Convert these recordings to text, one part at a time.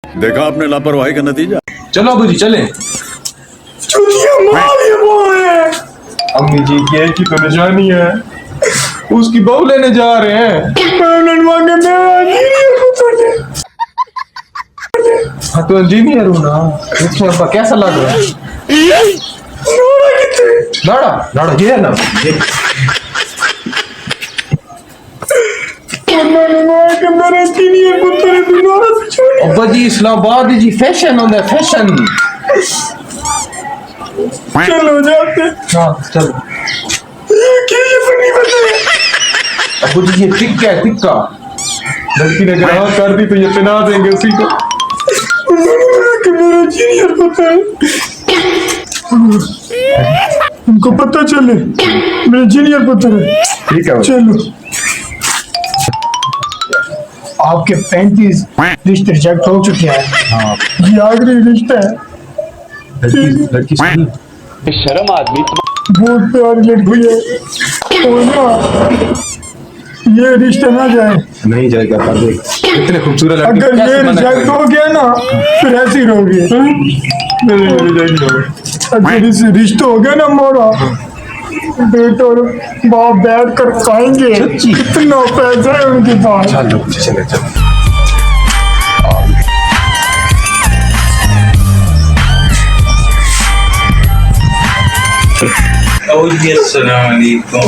देखा आपने लापरवाही का नतीजा। चलो अबू जी चले। अम्मी जी की कि तो निशानी है, उसकी बहू लेने जा रहे हैं। हाँ तो इंजीनियर हूँ ना, इसमें अब्बा कैसा लग रहा है? नाड़ा नाड़ा ये है ना, अब्बा जी इस्लामाबाद जी फैशन होता है, फैशन। चलो जाते। हाँ चलो। अब्बू जी ये टिक्का है, टिक्का। लड़की ने अगर हाँ कर दी तो ये पहना देंगे उसी को। मेरा जीनियर पता है, उनको पता चले मेरा जीनियर पता है। ठीक है चलो आपके 35 रिश्ते रिजेक्ट हो चुके हैं। हाँ ये आखिरी रिश्ता है। लड़की शर्म आदमी। बहुत प्यारी लड़की है और ना ये रिश्ता ना जाए। नहीं जाएगा, कर देगा। इतने खूबसूरत लड़की अगर ये कैसे मना रिजेक्ट करेगा? हो गया ना फिर ऐसे ही रहोगे। अगर इस रिश्ता हो गया ना हमारा, बेटा और बाप बैठ कर खाएंगे। सच्ची? कितना पैसा है उनके पास। चलो चले चलो।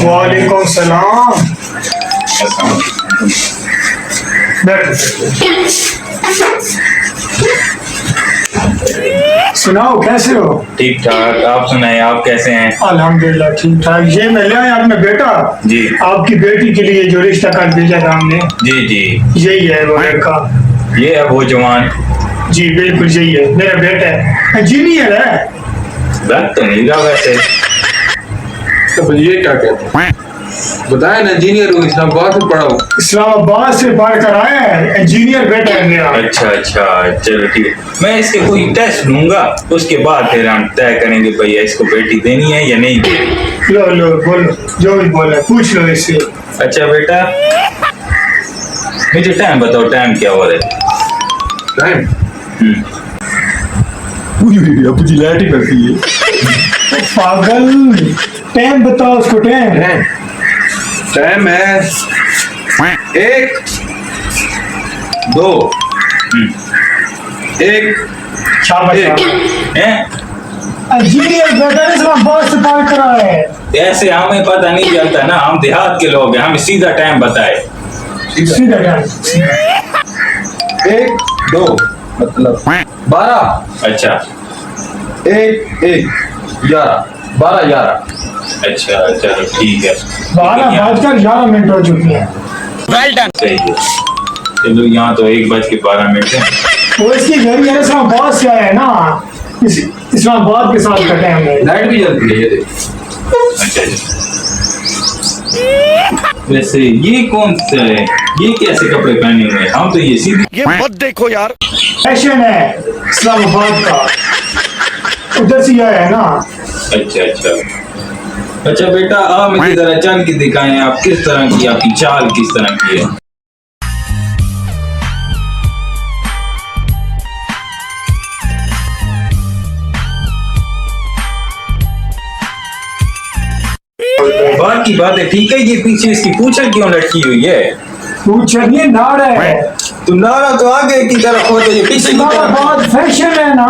वालेकुम सलाम। बैठो। सुनाओ कैसे हो? ठीक ठाक, आप सुनाए, आप कैसे हैं? अल्हम्दुलिल्लाह ठीक ठाक। ये मैं ले आया अपना बेटा जी आपकी बेटी के लिए जो रिश्ता कर भेजा था हमने, जी जी। यही है वो लड़का। ये है वो जवान। जी बिल्कुल यही है, मेरा बेटा है, इंजीनियर है। लग तो नहीं रहा वैसे। तो ये क्या कहते हैं, बताया ना इंजीनियर हूँ, इस्लामाबाद से पढ़ा हूँ। इस्लामाबाद से पढ़ कर आया है, इंजीनियर बेटा है मेरा। अच्छा अच्छा, चलो ठीक है। मैं इसके कोई टेस्ट लूंगा, उसके बाद फिर हम तय करेंगे भैया इसको बेटी देनी है या नहीं देनी। लो लो बोलो, जो भी बोला पूछ लो इससे। अच्छा बेटा, मुझे टाइम बताओ, टाइम क्या हो रहा है? टाइम अब जी लाइट ही करती है। पागल, टाइम बताओ उसको। टाइम टाइम है 1 2 1 शाबाश। हैं? इंजीनियर बेटा ने इस्लामाबाद से पढ़ कर आया है। ऐसे हमें पता नहीं चलता ना, हम देहात के लोग हैं, हमें सीधा टाइम बताए। सीधा टाइम। 1 2 मतलब 12। अच्छा 1 1 11 12 11। अच्छा चलो ठीक है। 12:11 हो चुकी है। सही है। चलो यहाँ तो 1:12 है। वो इसकी घर यार इस्लामाबाद से आया है ना, इस्लामाबाद के साथ का टाइम है। लाइट भी जलती है ये देख। अच्छा वैसे ये कौन सा है, ये कैसे कपड़े पहने हुए हैं? हम तो ये सीधे ये मत देखो यार। फैशन है इस्लामाबाद का, उधर से आया है ना। अच्छा अच्छा अच्छा बेटा, आप मुझे जरा चल के दिखाएं, आप किस तरह की, आपकी चाल किस तरह की है। बाकी बातें ठीक है, ये पीछे इसकी पूछल क्यों लटकी हुई है? पूछिए नाड़ है। तो नारा तो आगे की तरफ हो, तो ये पीछे की तरफ। इस्लामाबाद फैशन है ना,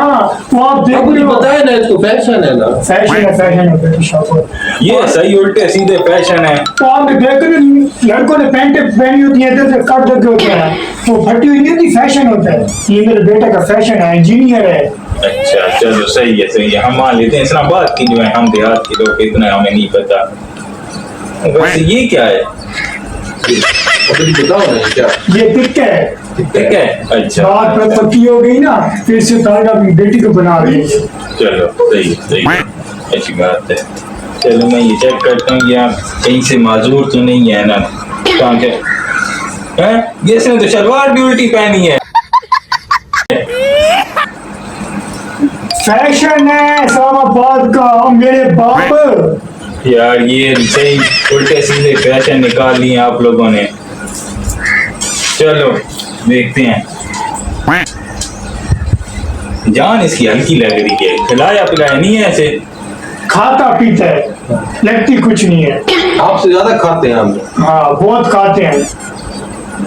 वो आप देख रहे हो। बताया ना इसको फैशन है ना। फैशन है बेटी शाबाश। ये सही उल्टे सीधे फैशन है। तो आपने देख रहे लड़कों ने पैंट पहनी होती है, इधर से कट देते होते हैं, वो फटी हुई नहीं होती, फैशन होता है। ये मेरे बेटे का फैशन है, इंजीनियर है। अच्छा चलो सही है, हम मान लेते हैं। इस्लामाबाद की जो है, हम देहात के लोग, इतना हमें नहीं पता। वैसे ये क्या है? बताओ ना क्या। ये टिक्का है। ठीक है अच्छा बात पर पक्की हो गई ना, फिर से तारा अपनी बेटी को बना रही है। चलो सही है, अच्छी बात है। चलो मैं ये चेक करता हूँ, यहाँ कहीं से माजूर तो नहीं है ना? कहाँ के हैं? ये इसने तो शलवार भी उल्टी पहनी है। फैशन है इस्लामाबाद का मेरे बाप। यार ये सही उल्टे सीधे फैशन निकाल लिए आप लोगों ने। चलो देखते हैं। जान इसकी हल्की लग रही है, खिलाया पिलाया नहीं है ऐसे। खाता पीता है, लगती कुछ नहीं है। आपसे ज्यादा खाते हैं हम। हाँ बहुत खाते हैं,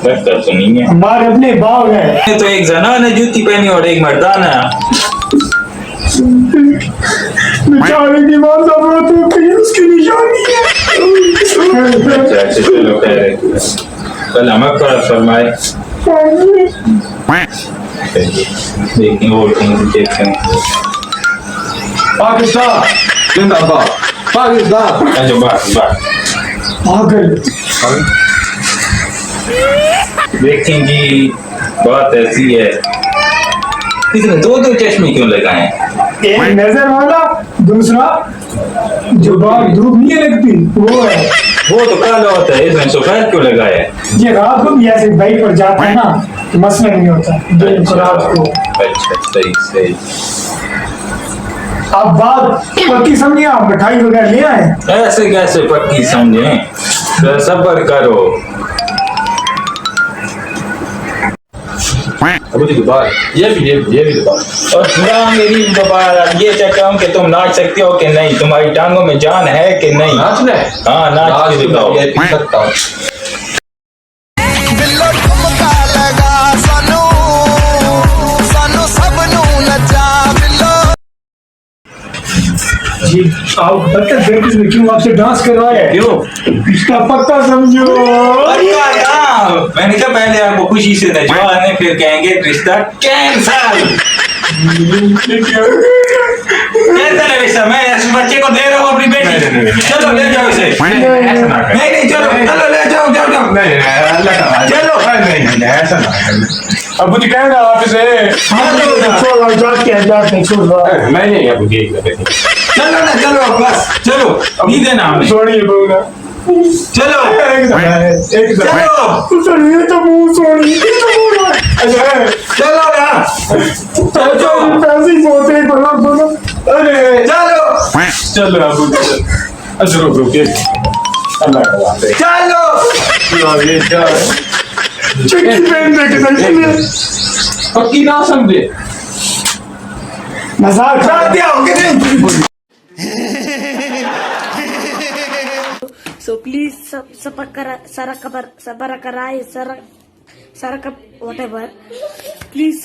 लगता तो नहीं है। हमारे अपने बाग है। तो एक जनान ने जूती पहनी और एक मर्दाना है। बेचारे की मां जरूरत होती है, उसकी निशानी है। अच्छा चलो खैर है। कल हम फरमाए देखें और कहीं से देखते हैं। पाकिस्तान जिंदाबाद, पाकिस्तान। अच्छा बात पागल। देखें जी, बात ऐसी है, इसने दो चश्मे क्यों लगाए हैं? एक नजर वाला, दूसरा जो बाहर धूप नहीं लगती वो है। वो तो काला होता है, इसने सफेद क्यों लगाया है? ये रात को भी ऐसे बाइक पर जाता है ना, तो मसला नहीं होता दिन को रात को। अच्छा सही। अब बात पक्की समझिए, आप मिठाई वगैरह ले आए? ऐसे कैसे पक्की समझे, सब्र करो। अबू जी दोबारा ये भी दोबारा। और ना मेरी दोबारा ये चेक हूँ कि तुम नाच सकते हो कि नहीं, तुम्हारी टांगों में जान है कि नहीं। नाचना है? हाँ नाच के दिखाओ। ये पी सकता हूँ। जी आप बत्तर बेटी में क्यों आपसे डांस करवाया? क्यों? इसका पक्का समझो। मैंने कहा पहले आपको खुशी से नचवाने, फिर कहेंगे रिश्ता कैंसल। कैंसल है रिश्ता, मैं इस बच्चे को दे रहा हूँ अपनी बेटी। चलो ले जाओ इसे। नहीं चलो ले जाओ। चलो ऐसा ना। अबू जी कह रहा आपसे। छोड़ जाते छोड़ रहा। नहीं अबू जी चलो बस चलो, नहीं देना हमें। छोड़िए बहू ना। चलो एक चलो ये तो मुंह छोड़ी। चलो ना, पैसे ही बहुत है, बोलो। अरे चलो चलो अबू जी। अच्छा रुकिए, अल्लाह का वास्ते चलो। ये क्या चिट्ठी पहन दे के पक्की ना समझे। मजाक शादी हो कि नहीं? So please subscribe, whatever. Please